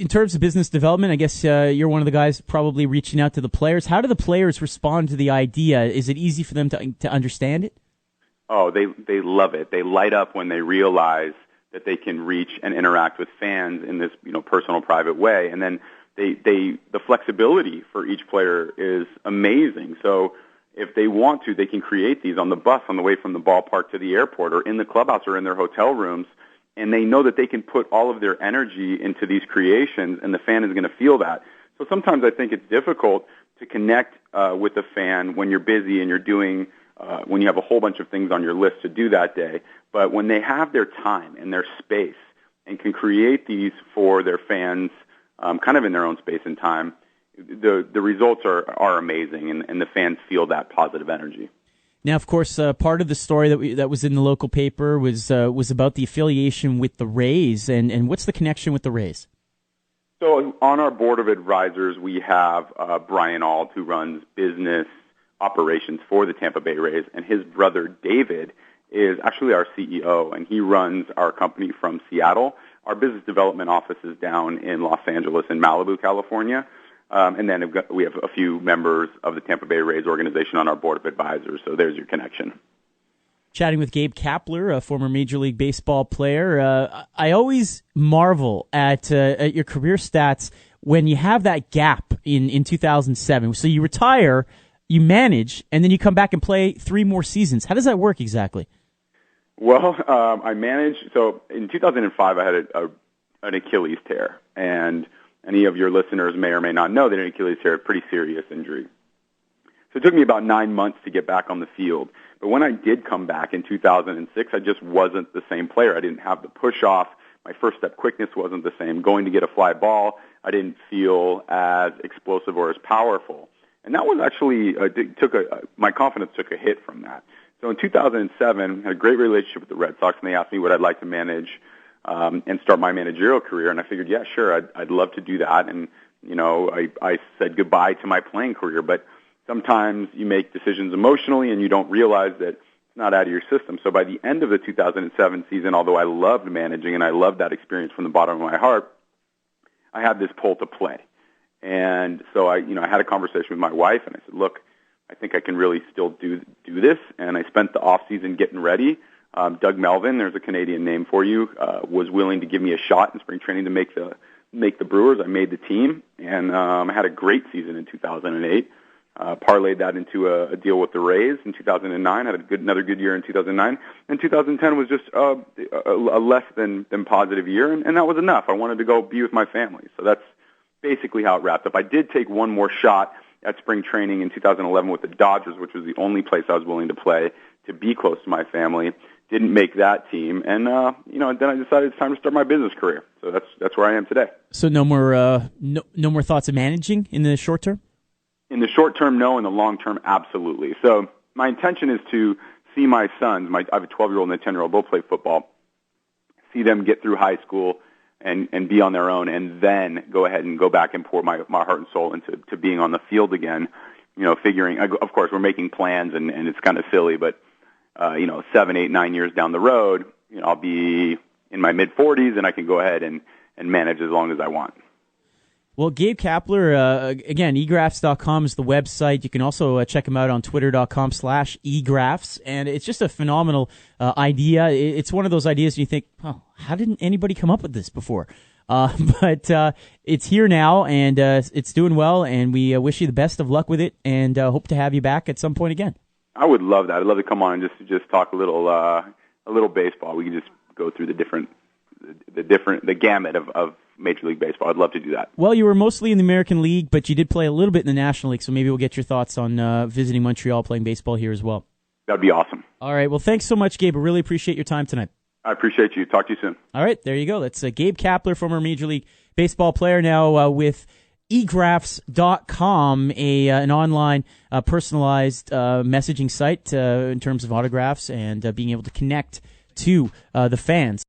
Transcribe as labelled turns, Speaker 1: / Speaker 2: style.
Speaker 1: in terms of business development, I guess you're one of the guys probably reaching out to the players. How do the players respond to the idea? Is it easy for them to understand it?
Speaker 2: Oh, they love it. They light up when they realize that they can reach and interact with fans in this personal, private way. And then the flexibility for each player is amazing. So if they want to, they can create these on the bus on the way from the ballpark to the airport or in the clubhouse or in their hotel rooms. And they know that they can put all of their energy into these creations, and the fan is going to feel that. So sometimes I think it's difficult to connect with the fan when you're busy and you're doing, when you have a whole bunch of things on your list to do that day. But when they have their time and their space and can create these for their fans kind of in their own space and time, the results are amazing, and the fans feel that positive energy.
Speaker 1: Now, of course, part of the story that was in the local paper was about the affiliation with the Rays, and what's the connection with the Rays?
Speaker 2: So on our board of advisors, we have Brian Auld, who runs business operations for the Tampa Bay Rays, and his brother David is actually our CEO, and he runs our company from Seattle. Our business development office is down in Los Angeles and Malibu, California. And then we have a few members of the Tampa Bay Rays organization on our board of advisors, so there's your connection.
Speaker 1: Chatting with Gabe Kapler, a former Major League Baseball player. I always marvel at your career stats when you have that gap in 2007. So you retire, you manage, and then you come back and play 3 more seasons. How does that work exactly?
Speaker 2: Well, I managed. So in 2005, I had an Achilles tear, and any of your listeners may or may not know that an Achilles tear is a pretty serious injury. So it took me about 9 months to get back on the field. But when I did come back in 2006, I just wasn't the same player. I didn't have the push-off. My first step quickness wasn't the same. Going to get a fly ball, I didn't feel as explosive or as powerful. And that was actually, my confidence took a hit from that. So in 2007, I had a great relationship with the Red Sox, and they asked me what I'd like to manage and start my managerial career, and I figured, yeah, sure, I'd love to do that. And I said goodbye to my playing career. But sometimes you make decisions emotionally, and you don't realize that it's not out of your system. So by the end of the 2007 season, although I loved managing and I loved that experience from the bottom of my heart, I had this pull to play. And so I had a conversation with my wife, and I said, look, I think I can really still do this. And I spent the off season getting ready. Doug Melvin, there's a Canadian name for you, was willing to give me a shot in spring training to make the Brewers. I made the team, and I had a great season in 2008. Parlayed that into a deal with the Rays in 2009. Had another good year in 2009. And 2010 was just a less than positive year, and that was enough. I wanted to go be with my family. So that's basically how it wrapped up. I did take one more shot at spring training in 2011 with the Dodgers, which was the only place I was willing to play to be close to my family. Didn't make that team, and then I decided it's time to start my business career. So that's where I am today.
Speaker 1: So no more thoughts of managing in the short term?
Speaker 2: In the short term, no. In the long term, absolutely. So my intention is to see my sons. I have a 12-year-old and a 10-year-old. Both play football. See them get through high school and be on their own, and then go ahead and go back and pour my heart and soul into being on the field again. Figuring, of course, we're making plans, and it's kind of silly, but 7, 8, 9 years down the road, I'll be in my mid-40s, and I can go ahead and manage as long as I want.
Speaker 1: Well, Gabe Kapler, again, egraphs.com is the website. You can also check him out on twitter.com/egraphs, and it's just a phenomenal idea. It's one of those ideas you think, oh, how didn't anybody come up with this before? But it's here now, and it's doing well, and we wish you the best of luck with it, and hope to have you back at some point again.
Speaker 2: I would love that. I'd love to come on and just talk a little baseball. We can just go through the gamut of Major League Baseball. I'd love to do that.
Speaker 1: Well, you were mostly in the American League, but you did play a little bit in the National League, so maybe we'll get your thoughts on visiting Montreal, playing baseball here as well.
Speaker 2: That'd be awesome.
Speaker 1: All right. Well, thanks so much, Gabe. I really appreciate your time tonight.
Speaker 2: I appreciate you. Talk to you soon.
Speaker 1: All right. There you go. That's Gabe Kapler, former Major League Baseball player, now with egraphs.com, an online personalized messaging site in terms of autographs and being able to connect to the fans.